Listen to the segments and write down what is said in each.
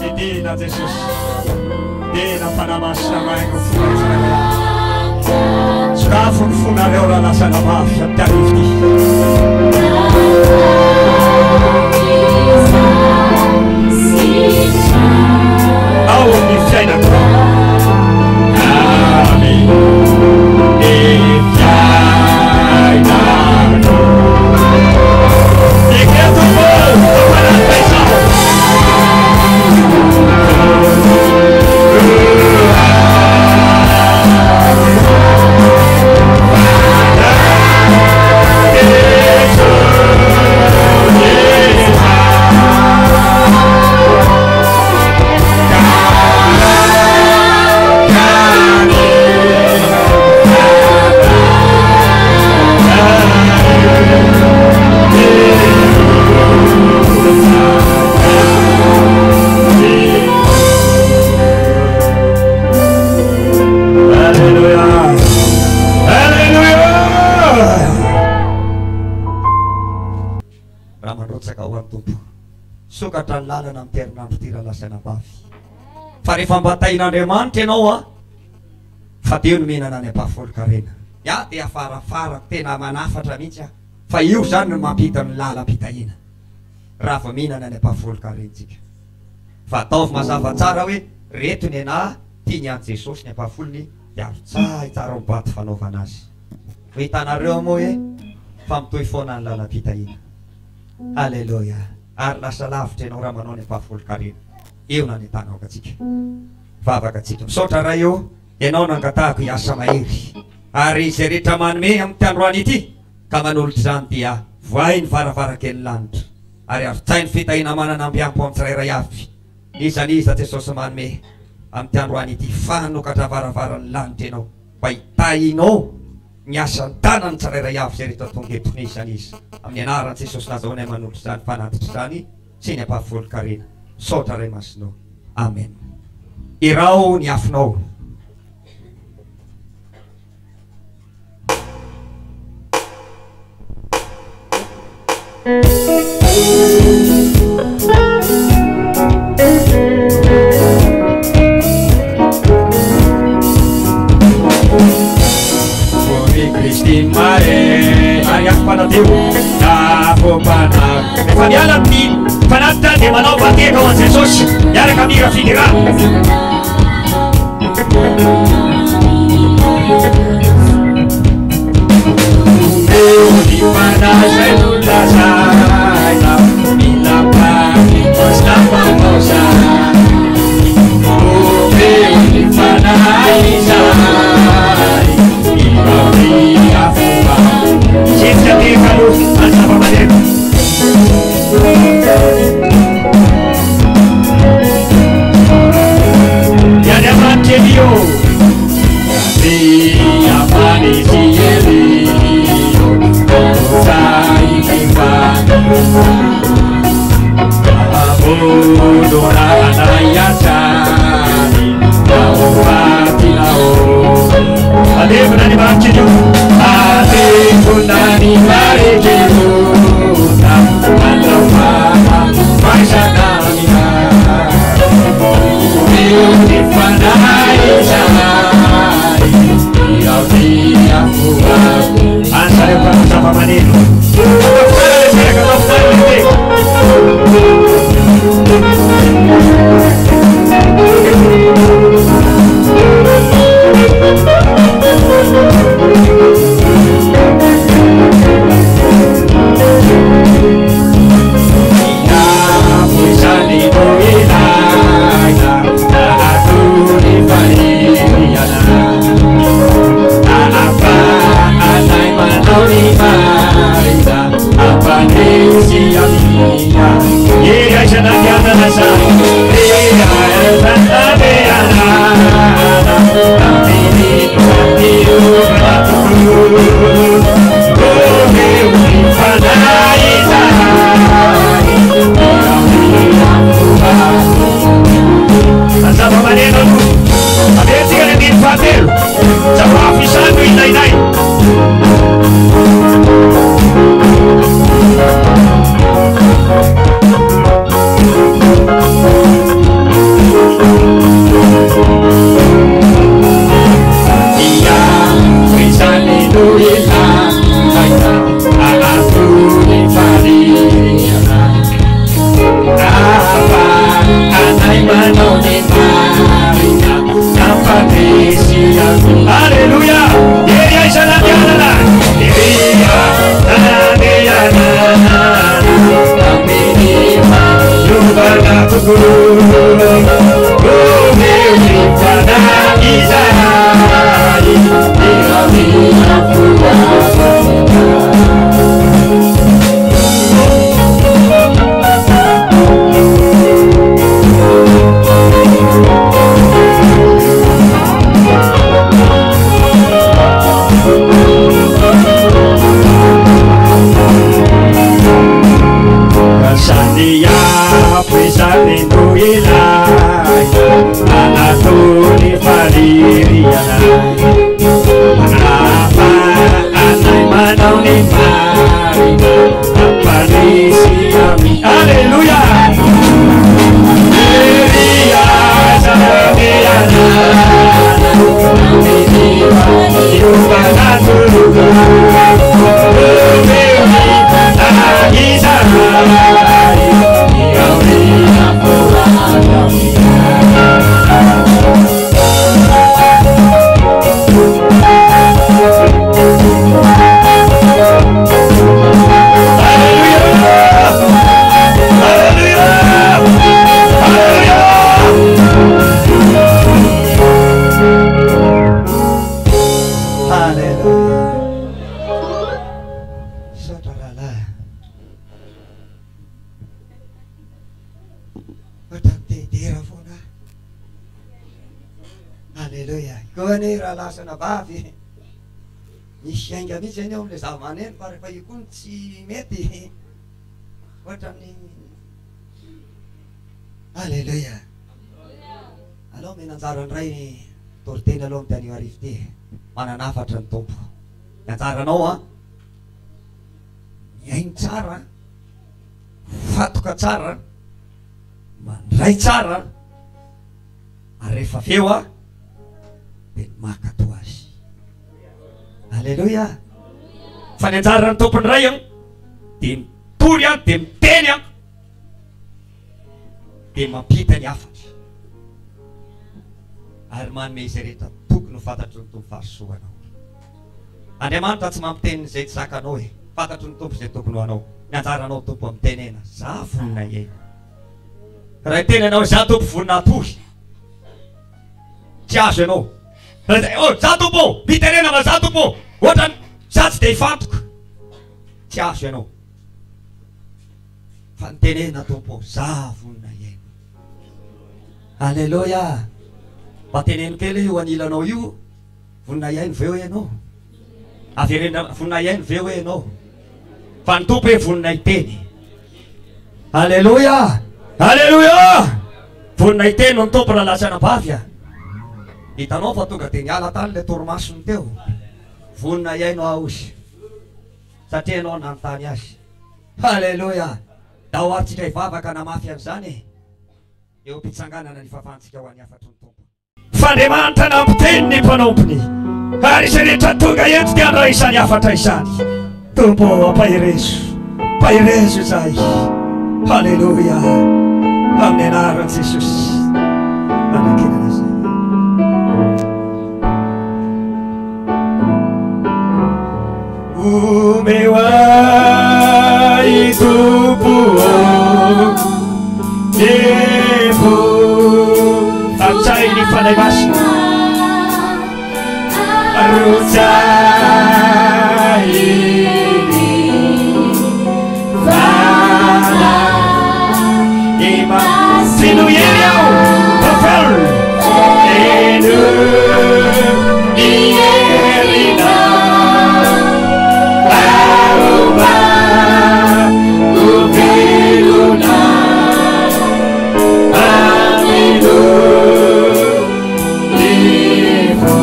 Idina Jesus. Dina panamasamain ng Israel. Skafon funareo na sa labas at tarifti. Awon ni China. Amen. Sukatan lala ng perna tira la sana pa. Fari fambatay na deman tenoa. Fatiun mina na ne pa full karina. Ya tia fara tena manafa tramincha. Fayusan mapitan lala pitayina. Rafa mina na ne pa full karinchik. Fatov masafa tsarawe retu ne na tinya Jesus ne pa full ni. Ya tsai tsaron pat fanovanas. Vitanareo mo famtoy fona lala pitayina. Hallelujah. Arla salafte no ramanone pa full karin. Iuna ni tanaw katsik. Vava katsik. Sota rayo enon ang kataku ya samairi. Ari serita man me ang tanruaniti. Kamanul santia. Vain fara ken land. Ari artain fitain amana ng biang pon sa rayafi. Isa tesosaman me ang tanruaniti fano kata fara land no. Paitai no. Nyasan tanan sa rayaf serita tunggit ni sanis. Ang yanaran si Jesus na zone manulsan fanatistani sine pa full karin. Sota remas no. Amen. Iraw niafno. Christine Mare, ayak pada tiu, aku panah. Famialan tin, panata di mana bagi kawan Jesus, yare kami rafinira. Di mana saya sudah saya bila pagi pasta pausa. Di mana saya Siempre te caló al zapamadero. Ya de amante dio. Sí, aparecí el río. Sai que va. Abandonar. Iriana Apa anai manau ni marina Apa ni siami Haleluya Iriana Iriana Yubana turuga Bebewi Agisahari Yaurina Purana Sana bavi nishenga mitseny ao le zamaneny fa rehefa io koa tsy mety ohatrany Haleluya alao menanjara ndray toriteny aloha amty anio arivo ty mananafatra ny tompo anjaranao a miainy tsara fatoka tsara mandray tsara ary rehefa feo a de makato azy Haleluya fa ny anjara ny tompony ray a de mitory a de miteny a de mampita ny afatra ary manome izy rehetra tokony ho fantatry ny tompo fahasoanao Andriamanitra tsy mampiteny zay tsy zakanao e fantatry ny tompo zay tokony ho anao ny anjaranao tompo amitenena za vonina eny raha teny anao za tompo vonina atory tsy azo ianao oh za tompo mitenena ma za tompo ohatrany za tsy de hifantoka tsy azo ianao fa nitenena tompo za vonina eny Haleluya mba teneno kely io anilanao io vonina iaino veo ianao averena vonina iaino veo ianao fa ny tompo hoe vonina iteny Haleluya Haleluya vonina iteny no ny tompo raha lasana bavy a hitanao fa tonga de niala tany le torimasony teo vonina iaino aosy satria anao nanontany azy Haleluya da ho aritsika hivavaka namafy an'izany eo mpitsanganana ny fahafantsika ho any afatry ny tompo fandriamanitra nampiteny ny mpanompony ary izay rehetra tonga eto dia andra isany afatra izany tompo ampahirezo izay Haleluya amin'ny anaran'i Jesosy anakenana izay umewai tupu Evo Amcai ni panai basi Arucai Fana Imam Sinu yeriau Bafel Enu Ierina Aruba Ubiluna Aminu Ibu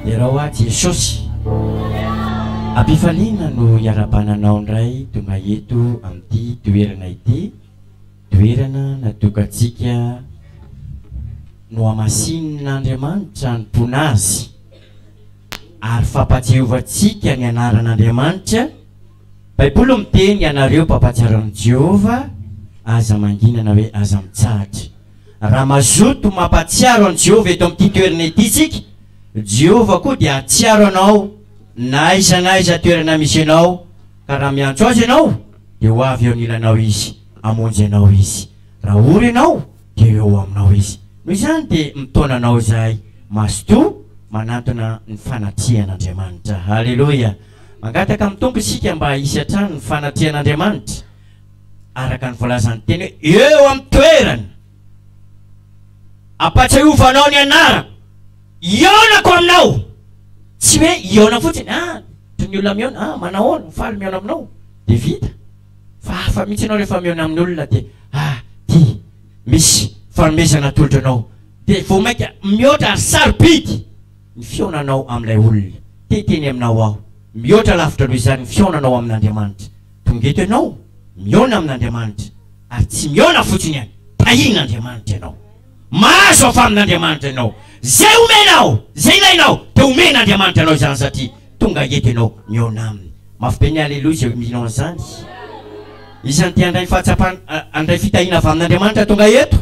dia raha hoaty Jesosy ampifaliana no iarabananao indray tonga eto amin'ity toerana ity, toerana natokantsika no hamasin'Andriamanitra ny mpona azy ary fampatsiovantsika ny anaran'Andriamanitra. Baiboly miteny ianareo mpampatsiaran'i Jehova aza manginana hoe aza mitsahatra. Raha mazoto mampatsiaro an'i Jehova eto amin'ity toerana ity isika, Jehova koa dia atsiaro anao na aiza toerana misy anao, ka raha miantso azy ianao dia ho avy eo anilanao izy, amonjy anao izy. Raha ory ianao dia eo aminao izy. Noho izany dia mitaonanao izahay mazoto manantona ny fanatrian'Andriamanitra. Halleluja. Mangataka amin'ny tompo isika mba hisy hatrany ny fanatrian'Andriamanitra araka ny voalazany teny hoe eo amin'ny toerana ampatsiaovanao ny anarako, ionako aminao. Tsy hoe iona fotsiny, toy ny olona miona, manahoana mifaly miona aminao dia vita. Fa hafa mihitsy ianao rehefa miona amin'ny olona dia ty misy fanomezana tolotra anao dia vao mainka mihoatra sarobidy ny fionanao amin'ilay olona. Teteny aminao aho mihoatra lavitra loha izany ny fionanao amin'Andriamanitra. Tonga eto ianao miona amin'Andriamanitra ary tsy miona fotsiny ihany, tahian'Andriamanitra ianao, mahazo avy amin'Andriamanitra ianao. Zay omenao, zay ilainao dia omen'Andriamanitra ianao izany satria tonga eto ianao miona aminy. Mafy be ny aleloja izay minao an'izany. Isan'ny tia andray fahatsapana, andray fitahiana avy amin'Andriamanitra tonga eto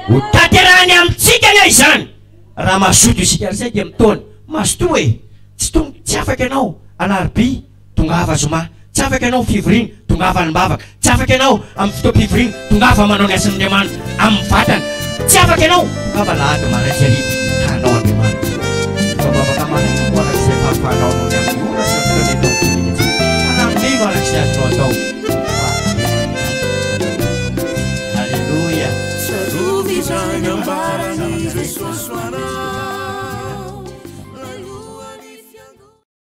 ho tanterahany amintsika ania izany. Raha mazoto isika izay dia mitaona mazoto hoe tsy afaka ianao alarobia tonga ava zoma, tsy afaka ianao fivoriana tonga ava alimbavaka, tsy afaka ianao amin'ny fotoam-pivoriana tonga ava manao ny asan'Andriamanitra amin'ny vatana, tsy afaka ianao tonga ava lahady maratsy ariva.